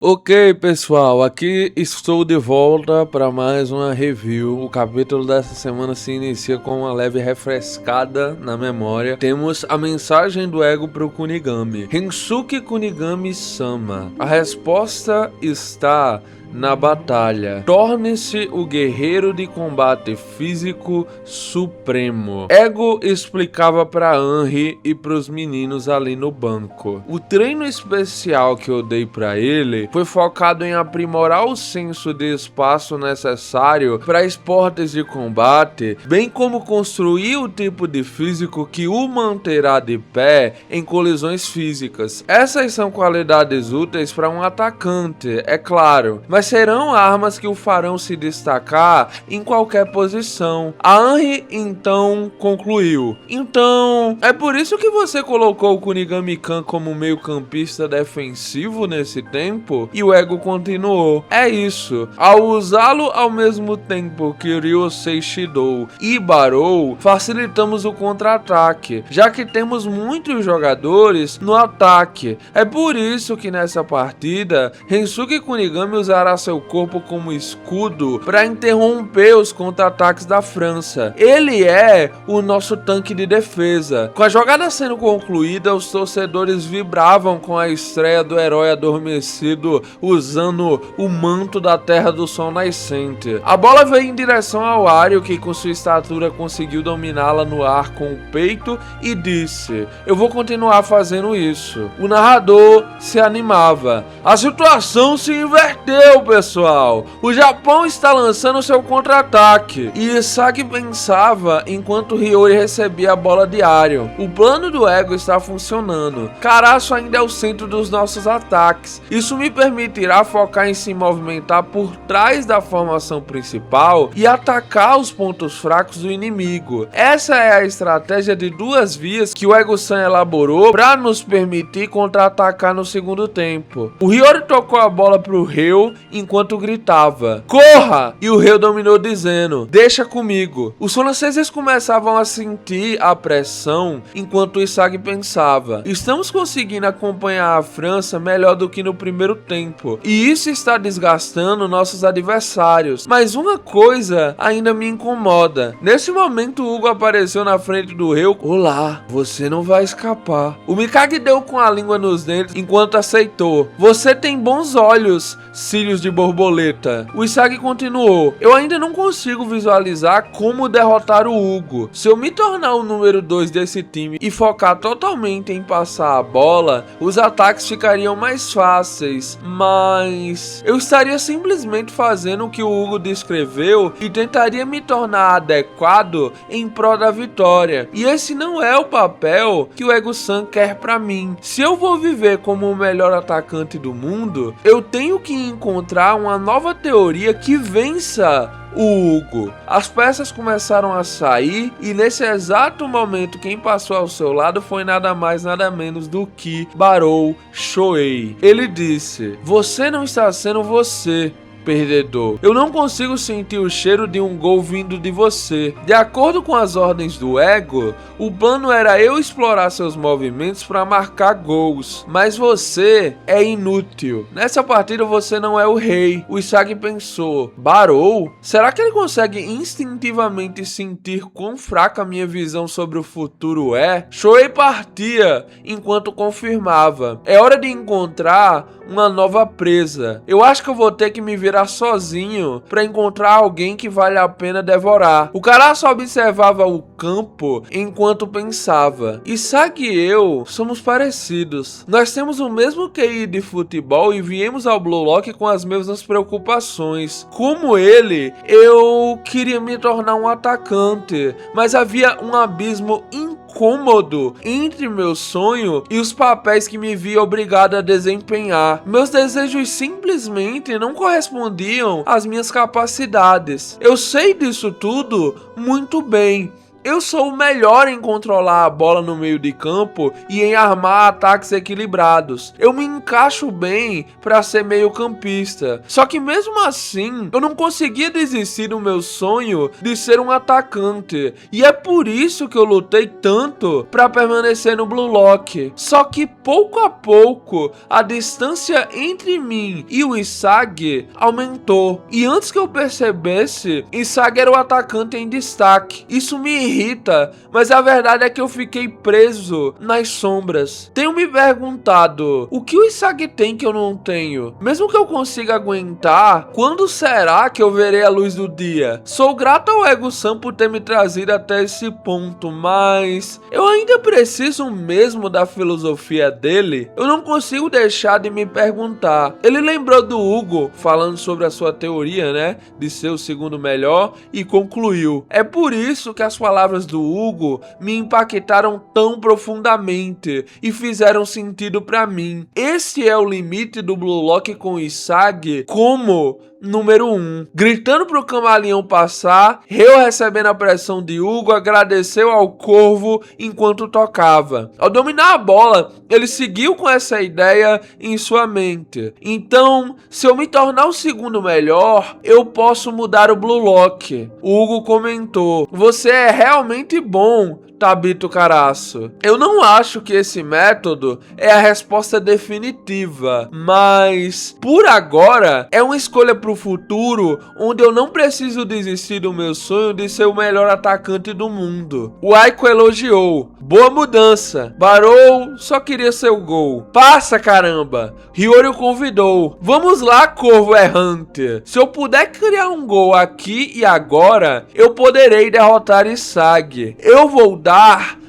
Ok, pessoal, aqui estou de volta para mais uma review. O capítulo dessa semana se inicia com uma leve refrescada na memória. Temos a mensagem do ego para o Kunigami. Rensuke Kunigami-sama. A resposta está na batalha. Torne-se o guerreiro de combate físico supremo. Ego explicava para Henry e para os meninos ali no banco. O treino especial que eu dei para ele foi focado em aprimorar o senso de espaço necessário para esportes de combate, bem como construir o tipo de físico que o manterá de pé em colisões físicas. Essas são qualidades úteis para um atacante, é claro, mas serão armas que o farão se destacar em qualquer posição. A Henry então concluiu: então, é por isso que você colocou o Kunigami-kan como meio campista defensivo nesse tempo? E o ego continuou: é isso. Ao usá-lo ao mesmo tempo que Ryosei Shidou e Barou, facilitamos o contra-ataque, já que temos muitos jogadores no ataque. É por isso que nessa partida, Rensuke Kunigami usará seu corpo como escudo para interromper os contra-ataques da França. Ele é o nosso tanque de defesa. Com a jogada sendo concluída, os torcedores vibravam com a estreia do herói adormecido usando o manto da Terra do Sol Nascente. A bola veio em direção ao Ario, que com sua estatura conseguiu dominá-la no ar com o peito e disse: eu vou continuar fazendo isso. O narrador se animava. A situação se inverteu, pessoal. O Japão está lançando seu contra-ataque. E Isagi pensava enquanto Hiyori recebia a bola de Ario. O plano do ego está funcionando. Karasu ainda é o centro dos nossos ataques. Isso me permitirá focar em se movimentar por trás da formação principal e atacar os pontos fracos do inimigo. Essa é a estratégia de duas vias que o Ego-san elaborou para nos permitir contra-atacar no segundo tempo. O Hiyori tocou a bola pro Ryo enquanto gritava: corra! E o Ryo dominou dizendo: deixa comigo. Os franceses começavam a sentir a pressão enquanto o Isagi pensava: estamos conseguindo acompanhar a França melhor do que no primeiro tempo, e isso está desgastando nossos adversários. Mas uma coisa ainda me incomoda. Nesse momento, Hugo apareceu na frente do Ryo. Olá, você não vai escapar. O Mikage deu com a língua nos dentes enquanto aceitou. Você tem bons olhos, cílios de borboleta. O Isagi continuou: eu ainda não consigo visualizar como derrotar o Hugo. Se eu me tornar o número 2 desse time e focar totalmente em passar a bola, os ataques ficariam mais fáceis, mas eu estaria simplesmente fazendo o que o Hugo descreveu e tentaria me tornar adequado em prol da vitória. E esse não é o papel que o Ego-san quer pra mim. Se eu vou viver como o melhor atacante do mundo, eu tenho que encontrar uma nova teoria que vença o Hugo. As peças começaram a sair e nesse exato momento quem passou ao seu lado foi nada mais nada menos do que Barou Shoei. Ele disse: você não está sendo você, perdedor. Eu não consigo sentir o cheiro de um gol vindo de você. De acordo com as ordens do ego, o plano era eu explorar seus movimentos para marcar gols, mas você é inútil. Nessa partida você não é o rei. O Isagi pensou: Barou? Será que ele consegue instintivamente sentir quão fraca minha visão sobre o futuro é? Shoei partia enquanto confirmava: é hora de encontrar uma nova presa. Eu acho que eu vou ter que me virar sozinho para encontrar alguém que vale a pena devorar. O cara só observava o campo enquanto pensava: Isagi e eu somos parecidos. Nós temos o mesmo QI de futebol e viemos ao Blue Lock com as mesmas preocupações. Como ele, eu queria me tornar um atacante, mas havia um abismo incômodo entre meu sonho e os papéis que me via obrigado a desempenhar. Meus desejos simplesmente não correspondiam às minhas capacidades. Eu sei disso tudo muito bem. Eu sou o melhor em controlar a bola no meio de campo e em armar ataques equilibrados. Eu me encaixo bem para ser meio-campista. Só que mesmo assim, eu não conseguia desistir do meu sonho de ser um atacante. E é por isso que eu lutei tanto para permanecer no Blue Lock. Só que pouco a pouco, a distância entre mim e o Isagi aumentou. E antes que eu percebesse, Isagi era o atacante em destaque. Isso me irrita, mas a verdade é que eu fiquei preso nas sombras. Tenho me perguntado, o que o Isagi tem que eu não tenho? Mesmo que eu consiga aguentar, quando será que eu verei a luz do dia? Sou grato ao Ego-san por ter me trazido até esse ponto, mas eu ainda preciso mesmo da filosofia dele? Eu não consigo deixar de me perguntar. Ele lembrou do Hugo falando sobre a sua teoria, né, de ser o segundo melhor, e concluiu: é por isso que as palavras do Hugo me impactaram tão profundamente e fizeram sentido pra mim. Esse é o limite do Blue Lock com Isagi como número 1. Gritando pro camaleão passar, Ryo, recebendo a pressão de Hugo, agradeceu ao Corvo enquanto tocava. Ao dominar a bola, ele seguiu com essa ideia em sua mente. Então, se eu me tornar o segundo melhor, eu posso mudar o Blue Lock. O Hugo comentou: você é realmente bom, Tabito Caraço. Eu não acho que esse método é a resposta definitiva, mas por agora é uma escolha pro futuro onde eu não preciso desistir do meu sonho de ser o melhor atacante do mundo. O Aiko elogiou: boa mudança. Barou só queria seu gol. Passa, caramba. Hiyori o convidou: vamos lá, Corvo errante. Se eu puder criar um gol aqui e agora, eu poderei derrotar Isagi. Eu vou dar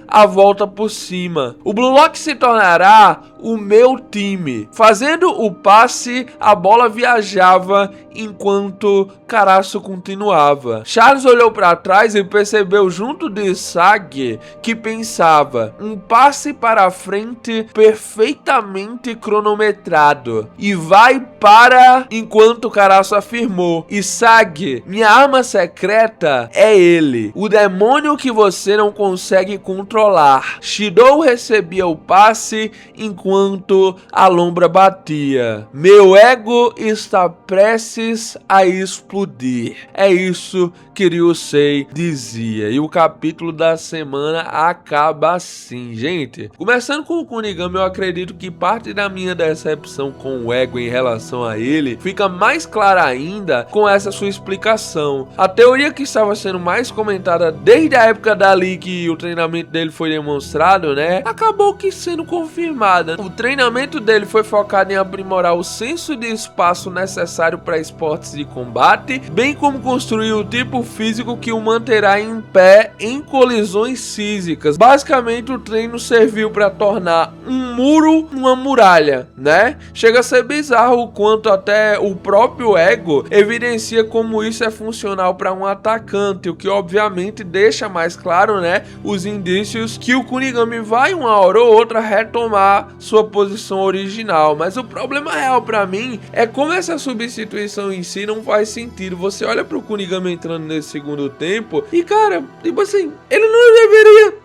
a volta por cima. O Blue Lock se tornará o meu time. Fazendo o passe, a bola viajava enquanto Caraço continuava. Charles olhou para trás e percebeu junto de Isagi que pensava: um passe para a frente perfeitamente cronometrado. E vai para... Enquanto Caraço afirmou: Isagi, minha arma secreta é ele, o demônio que você não consegue controlar. Shidou recebia o passe enquanto a lombra batia. Meu ego está prestes a explodir. É isso que Ryusei dizia. E o capítulo da semana acaba assim, gente. Começando com o Kunigami, eu acredito que parte da minha decepção com o ego em relação a ele fica mais clara ainda com essa sua explicação. A teoria que estava sendo mais comentada desde a época dali que o treinamento dele foi demonstrado, né, acabou que sendo confirmada. O treinamento dele foi focado em aprimorar o senso de espaço necessário para esportes de combate, bem como construir o tipo físico que o manterá em pé em colisões físicas. Basicamente, o treino serviu para tornar um muro uma muralha, né? Chega a ser bizarro o quanto até o próprio ego evidencia como isso é funcional para um atacante, o que obviamente deixa mais claro, né, os indícios que o Kunigami vai uma hora ou outra retomar sua posição original. Mas o problema real para mim é como essa substituição em si não faz sentido. Você olha pro Kunigami entrando nesse segundo tempo e, cara, tipo assim, ele não deveria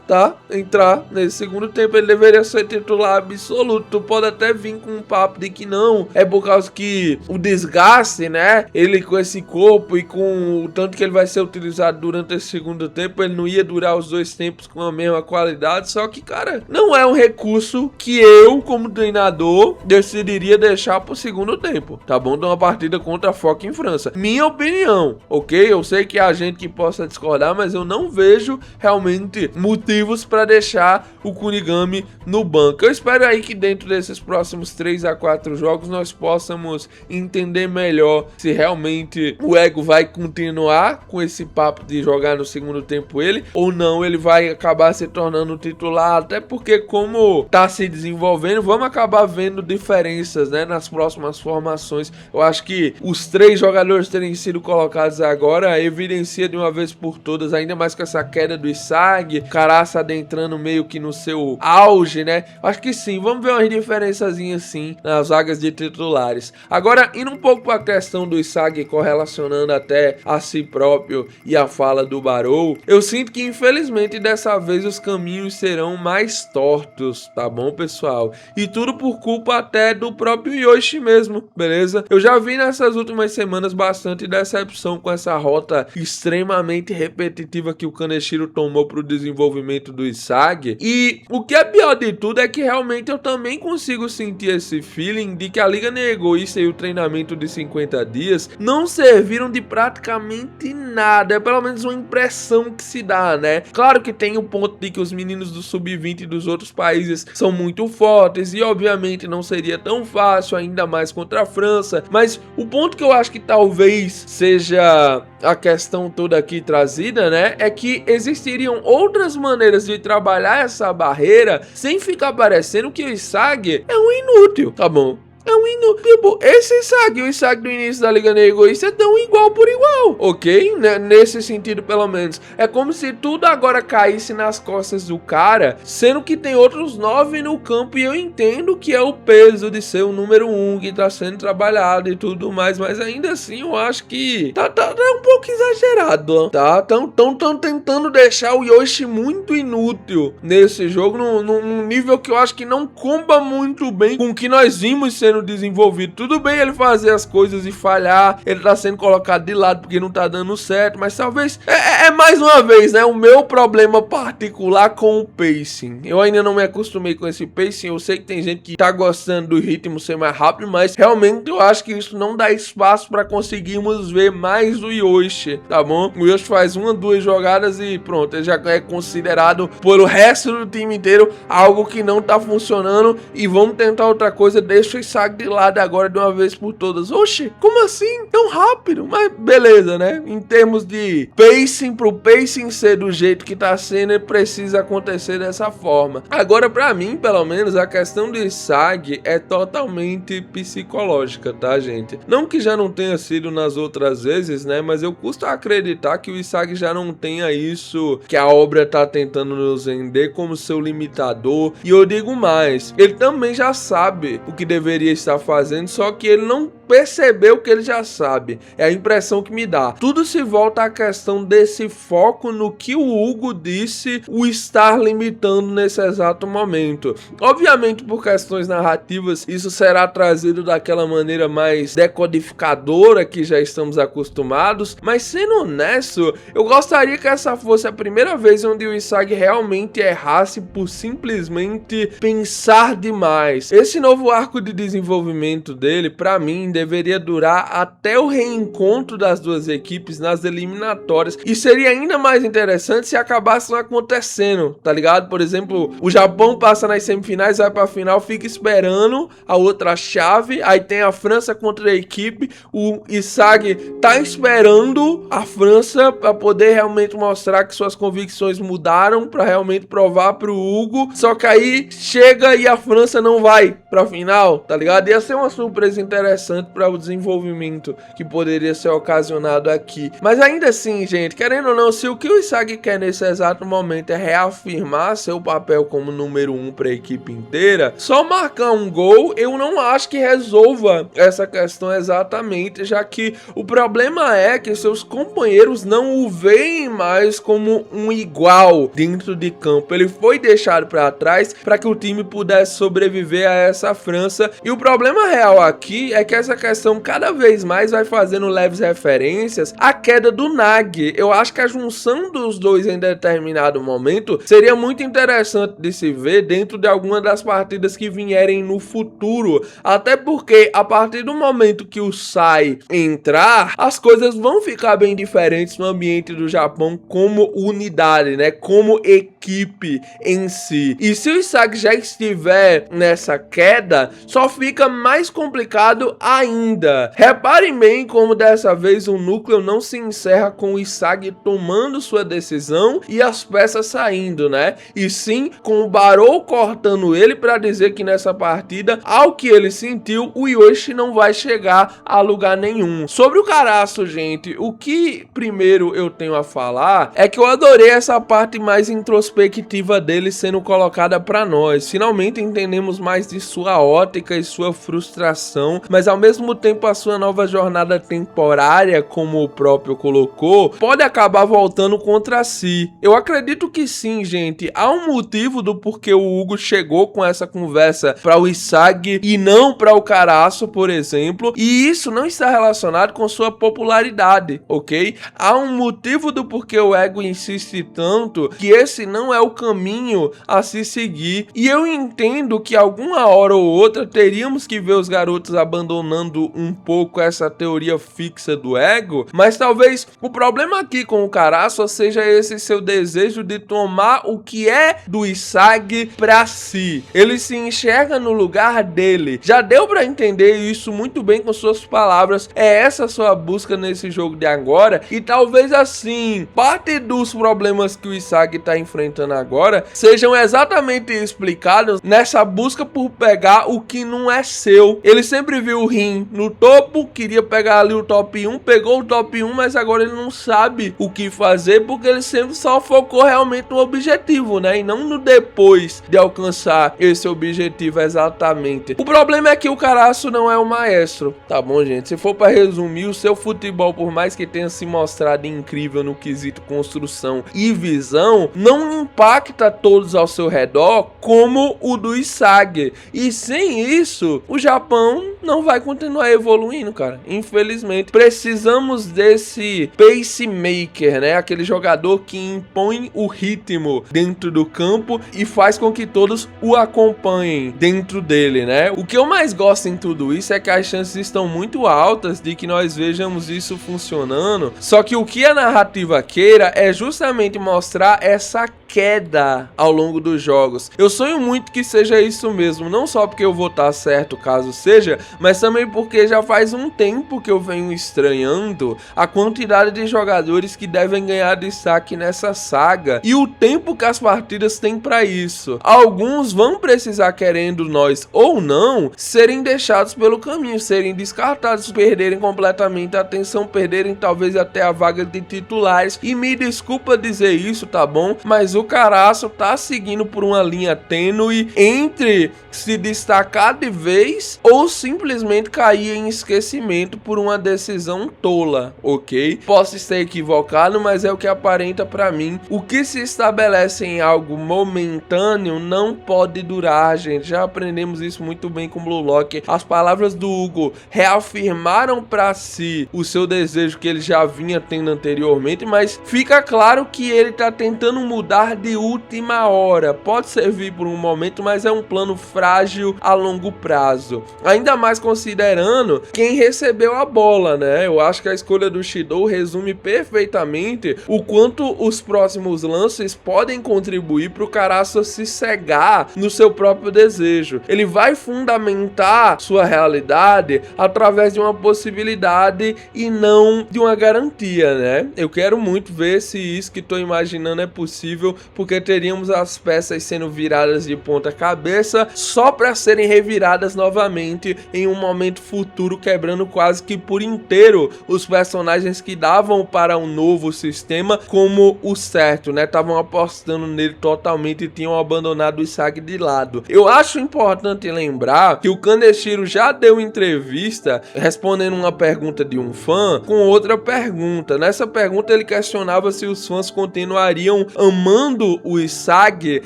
entrar nesse segundo tempo, ele deveria ser titular absoluto. Tu pode até vir com um papo de que não, é por causa que o desgaste, né, ele com esse corpo e com o tanto que ele vai ser utilizado durante esse segundo tempo, ele não ia durar os dois tempos com a mesma qualidade. Só que, cara, não é um recurso que eu, como treinador, decidiria deixar pro segundo tempo, tá bom? De uma partida contra a Foca em França. Minha opinião, ok? Eu sei que há gente que possa discordar, mas eu não vejo realmente motivos para deixar o Kunigami no banco. Eu espero aí que dentro desses próximos 3 a 4 jogos nós possamos entender melhor se realmente o ego vai continuar com esse papo de jogar no segundo tempo ele, ou não, ele vai acabar se tornando titular, até porque como tá se desenvolvendo, vamos acabar vendo diferenças, né, nas próximas formações. Eu acho que os 3 jogadores terem sido colocados agora evidencia de uma vez por todas, ainda mais com essa queda do Isagi, Caraço tá se adentrando meio que no seu auge, né? Acho que sim, vamos ver umas diferençazinhas sim nas vagas de titulares. Agora, indo um pouco para a questão do Isaac, correlacionando até a si próprio e a fala do Barou, eu sinto que infelizmente dessa vez os caminhos serão mais tortos, tá bom, pessoal? E tudo por culpa até do próprio Yoshi mesmo, beleza? Eu já vi nessas últimas semanas bastante decepção com essa rota extremamente repetitiva que o Kaneshiro tomou pro desenvolvimento do Isagi. E o que é pior de tudo é que realmente eu também consigo sentir esse feeling de que a Liga Egoísta e o treinamento de 50 dias não serviram de praticamente nada. É pelo menos uma impressão que se dá, né? Claro que tem o ponto de que os meninos do Sub-20 dos outros países são muito fortes e obviamente não seria tão fácil, ainda mais contra a França, mas o ponto que eu acho que talvez seja a questão toda aqui trazida, né, é que existiriam outras maneiras de trabalhar essa barreira sem ficar parecendo que o Isagi é um inútil, tá bom? É um inútil. Tipo, esse Isagi e o Isagi do início da Liga Egoísta estão igual por igual, ok? Nesse sentido, pelo menos. É como se tudo agora caísse nas costas do cara, sendo que tem outros 9 no campo, e eu entendo que é o peso de ser o número 1 que tá sendo trabalhado e tudo mais, mas ainda assim eu acho que tá um pouco exagerado, tá? Tão tentando deixar o Yoshi muito inútil nesse jogo, num nível que eu acho que não comba muito bem com o que nós vimos sendo desenvolvido. Tudo bem ele fazer as coisas e falhar, ele tá sendo colocado de lado porque não tá dando certo, mas talvez é mais uma vez, né, o meu problema particular com o pacing. Eu ainda não me acostumei com esse pacing, eu sei que tem gente que tá gostando do ritmo ser mais rápido, mas realmente eu acho que isso não dá espaço para conseguirmos ver mais do Yoshi, tá bom? O Yoshi faz 1 ou 2 jogadas e pronto, ele já é considerado pelo resto do time inteiro algo que não tá funcionando e vamos tentar outra coisa, deixa o de lado agora de uma vez por todas. Oxi, como assim? Tão rápido? Mas beleza, né? Em termos de pacing, pro pacing ser do jeito que tá sendo, ele precisa acontecer dessa forma. Agora, pra mim, pelo menos, a questão do Isagi é totalmente psicológica, tá, gente? Não que já não tenha sido nas outras vezes, né? Mas eu custo acreditar que o Isagi já não tenha isso que a obra tá tentando nos vender como seu limitador. E eu digo mais, ele também já sabe o que deveria estar fazendo, só que ele não percebeu que ele já sabe. É a impressão que me dá. Tudo se volta à questão desse foco no que o Hugo disse o estar limitando nesse exato momento. Obviamente, por questões narrativas, isso será trazido daquela maneira mais decodificadora que já estamos acostumados, mas sendo honesto, eu gostaria que essa fosse a primeira vez onde o Isagi realmente errasse por simplesmente pensar demais. Esse novo arco de desenvolvimento dele, pra mim, deveria durar até o reencontro das duas equipes nas eliminatórias, e seria ainda mais interessante se acabasse não acontecendo, tá ligado? Por exemplo, o Japão passa nas semifinais, vai pra final, fica esperando a outra chave, aí tem a França contra a equipe, o Isagi tá esperando a França pra poder realmente mostrar que suas convicções mudaram, pra realmente provar pro Hugo, só que aí chega e a França não vai pra final, tá ligado? Ia ser uma surpresa interessante para o desenvolvimento que poderia ser ocasionado aqui. Mas ainda assim, gente, querendo ou não, se o que o Isagi quer nesse exato momento é reafirmar seu papel como número 1 para a equipe inteira, só marcar um gol eu não acho que resolva essa questão exatamente, já que o problema é que seus companheiros não o veem mais como um igual dentro de campo. Ele foi deixado para trás para que o time pudesse sobreviver a essa França, e o problema real aqui é que essa questão cada vez mais vai fazendo leves referências à queda do Nagi. Eu acho que a junção dos dois em determinado momento seria muito interessante de se ver dentro de alguma das partidas que vierem no futuro, até porque a partir do momento que o Sai entrar, as coisas vão ficar bem diferentes no ambiente do Japão como unidade, né, como equipe em si. E se o Isagi já estiver nessa queda, só fica mais complicado ainda. Reparem bem como dessa vez o núcleo não se encerra com o Isagi tomando sua decisão e as peças saindo, né? E sim com o Barou cortando ele para dizer que nessa partida, ao que ele sentiu, o Yoshi não vai chegar a lugar nenhum. Sobre o Caraço, gente, o que primeiro eu tenho a falar é que eu adorei essa parte mais introspectiva perspectiva dele sendo colocada para nós. Finalmente entendemos mais de sua ótica e sua frustração, mas ao mesmo tempo a sua nova jornada temporária, como o próprio colocou, pode acabar voltando contra si. Eu acredito que sim, gente. Há um motivo do porquê o Hugo chegou com essa conversa para o Isagi e não para o Caraço, por exemplo, e isso não está relacionado com sua popularidade, ok? Há um motivo do porquê o Ego insiste tanto que esse não é o caminho a se seguir, e eu entendo que alguma hora ou outra teríamos que ver os garotos abandonando um pouco essa teoria fixa do Ego, mas talvez o problema aqui com o Caraço seja esse seu desejo de tomar o que é do Isagi pra si. Ele se enxerga no lugar dele. Já deu pra entender isso muito bem com suas palavras. É essa sua busca nesse jogo de agora, e talvez assim, parte dos problemas que o Isagi tá enfrentando agora sejam exatamente explicados nessa busca por pegar o que não é seu. Ele sempre viu o Rin no topo, queria pegar ali o top 1, pegou o top 1, mas agora ele não sabe o que fazer, porque ele sempre só focou realmente no objetivo, né? E não no depois de alcançar esse objetivo exatamente. O problema é que o Caraço não é o maestro, tá bom, gente? Se for para resumir, o seu futebol, por mais que tenha se mostrado incrível no quesito construção e visão, não impacta todos ao seu redor como o do Isagi. E sem isso, o Japão não vai continuar evoluindo, cara. Infelizmente, precisamos desse pacemaker, né? Aquele jogador que impõe o ritmo dentro do campo e faz com que todos o acompanhem dentro dele, né? O que eu mais gosto em tudo isso é que as chances estão muito altas de que nós vejamos isso funcionando. Só que o que a narrativa queira é justamente mostrar essa queda ao longo dos jogos. Eu sonho muito que seja isso mesmo, não só porque eu vou estar certo caso seja, mas também porque já faz um tempo que eu venho estranhando a quantidade de jogadores que devem ganhar destaque nessa saga e o tempo que as partidas têm para isso. Alguns vão precisar, querendo nós ou não, serem deixados pelo caminho, serem descartados, perderem completamente a atenção, perderem talvez até a vaga de titulares, e me desculpa dizer isso, tá bom? Mas o Caraço tá seguindo por uma linha tênue entre se destacar de vez ou simplesmente cair em esquecimento por uma decisão tola, ok? Posso estar equivocado, mas é o que aparenta pra mim. O que se estabelece em algo momentâneo não pode durar, gente. Já aprendemos isso muito bem com Blue Lock. As palavras do Hugo reafirmaram pra si o seu desejo que ele já vinha tendo anteriormente, mas fica claro que ele tá tentando mudar de última hora. Pode servir por um momento, mas é um plano frágil a longo prazo. Ainda mais considerando quem recebeu a bola, né? Eu acho que a escolha do Shidou resume perfeitamente o quanto os próximos lances podem contribuir para o Caraço se cegar no seu próprio desejo. Ele vai fundamentar sua realidade através de uma possibilidade e não de uma garantia, né? Eu quero muito ver se isso que estou imaginando é possível, porque teríamos as peças sendo viradas de ponta cabeça só para serem reviradas novamente em um momento futuro, quebrando quase que por inteiro os personagens que davam para um novo sistema como o certo, né? Estavam apostando nele totalmente e tinham abandonado o Isagi de lado. Eu acho importante lembrar que o Kaneshiro já deu entrevista respondendo uma pergunta de um fã com outra pergunta. Nessa pergunta ele questionava se os fãs continuariam amando o Isagi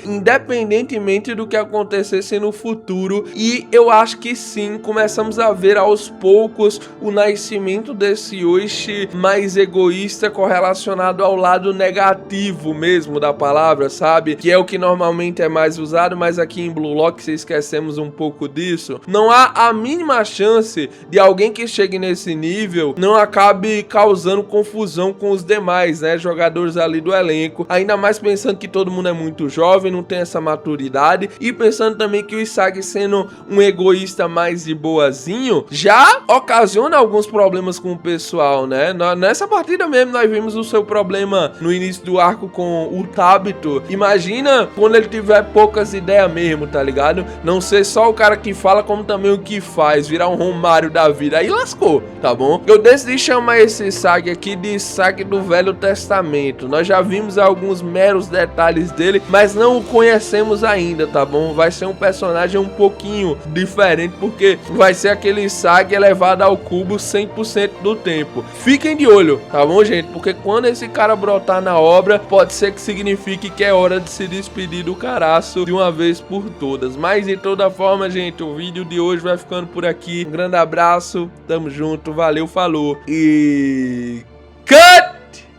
independentemente do que acontecesse no futuro, e eu acho que sim, começamos a ver aos poucos o nascimento desse Yoshi mais egoísta correlacionado ao lado negativo mesmo da palavra, sabe? Que é o que normalmente é mais usado, mas aqui em Blue Lock se esquecemos um pouco disso. Não há a mínima chance de alguém que chegue nesse nível não acabe causando confusão com os demais, né? Jogadores ali do elenco, ainda mais pensando que todo mundo é muito jovem, não tem essa maturidade, e pensando também que o Isagi, sendo um egoísta mais de boazinho, já ocasiona alguns problemas com o pessoal, né? Nessa partida mesmo nós vimos o seu problema no início do arco com o Tabito. Imagina quando ele tiver poucas ideias mesmo, tá ligado? Não ser só o cara que fala, como também o que faz, virar um Romário da vida, aí lascou, tá bom? Eu decidi chamar esse Isagi aqui de Isagi do Velho Testamento. Nós já vimos alguns meros detalhes dele, mas não o conhecemos ainda, tá bom? Vai ser um personagem um pouquinho diferente, porque vai ser aquele Sag elevado ao cubo 100% do tempo. Fiquem de olho, tá bom, gente? Porque quando esse cara brotar na obra, pode ser que signifique que é hora de se despedir do caraço de uma vez por todas. Mas de toda forma, gente, o vídeo de hoje vai ficando por aqui. Um grande abraço, tamo junto, valeu, falou e... Cut!